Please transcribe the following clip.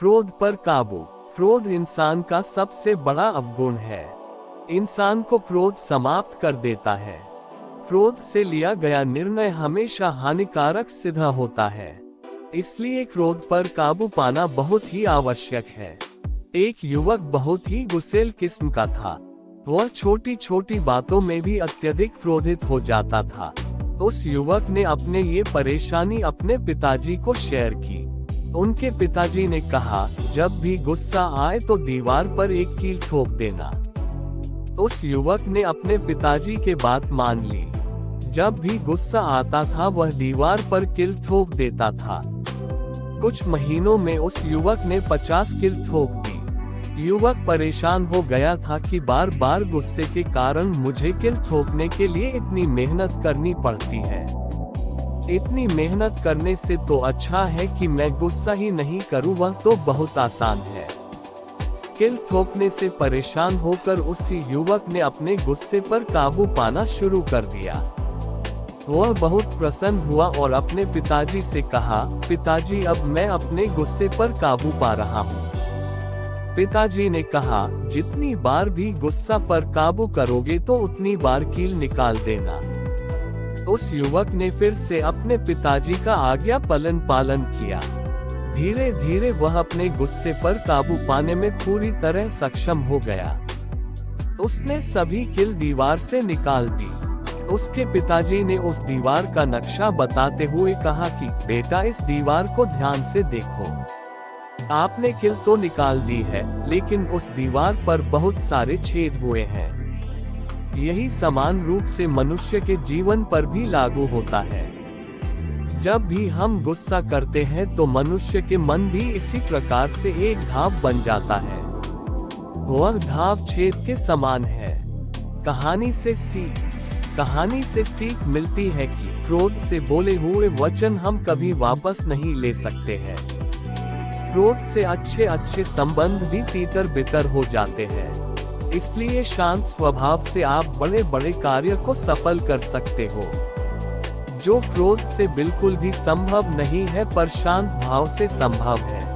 क्रोध पर काबू। क्रोध इंसान का सबसे बड़ा अवगुण है। इंसान को क्रोध समाप्त कर देता है। क्रोध से लिया गया निर्णय हमेशा हानिकारक सिद्ध होता है। इसलिए क्रोध पर काबू पाना बहुत ही आवश्यक है। एक युवक बहुत ही गुस्सैल किस्म का था। वह छोटी छोटी बातों में भी अत्यधिक क्रोधित हो जाता था। उस युवक ने अपने ये परेशानी अपने पिताजी को शेयर की। उनके पिताजी ने कहा, जब भी गुस्सा आए तो दीवार पर एक कील ठोक देना। उस युवक ने अपने पिताजी की बात मान ली। जब भी गुस्सा आता था वह दीवार पर कील ठोक देता था। कुछ महीनों में उस युवक ने 50 कील ठोक दी। युवक परेशान हो गया था कि बार बार गुस्से के कारण मुझे कील ठोकने के लिए इतनी मेहनत करनी पड़ती है। इतनी मेहनत करने से तो अच्छा है कि मैं गुस्सा ही नहीं करूं, वह तो बहुत आसान है। कील ठोकने से परेशान होकर उसी युवक ने अपने गुस्से पर काबू पाना शुरू कर दिया। वह बहुत प्रसन्न हुआ और अपने पिताजी से कहा, पिताजी अब मैं अपने गुस्से पर काबू पा रहा हूँ। पिताजी ने कहा, जितनी बार भी गुस्सा पर काबू करोगे तो उतनी बार कील निकाल देना। उस युवक ने फिर से अपने पिताजी का आज्ञा पालन किया। धीरे धीरे वह अपने गुस्से पर काबू पाने में पूरी तरह सक्षम हो गया। उसने सभी कील दीवार से निकाल दी। उसके पिताजी ने उस दीवार का नक्शा बताते हुए कहा कि बेटा, इस दीवार को ध्यान से देखो। आपने कील तो निकाल दी है, लेकिन उस दीवार पर बहुत सारे छेद हुए हैं। यही समान रूप से मनुष्य के जीवन पर भी लागू होता है। जब भी हम गुस्सा करते हैं तो मनुष्य के मन भी इसी प्रकार से एक घाव बन जाता है। वह घाव छेद के समान है। कहानी से सीख मिलती है कि क्रोध से बोले हुए वचन हम कभी वापस नहीं ले सकते हैं। क्रोध से अच्छे संबंध भी तीतर बितर हो जाते हैं। इसलिए शांत स्वभाव से आप बड़े बड़े कार्य को सफल कर सकते हो, जो क्रोध से बिल्कुल भी संभव नहीं है पर शांत भाव से संभव है।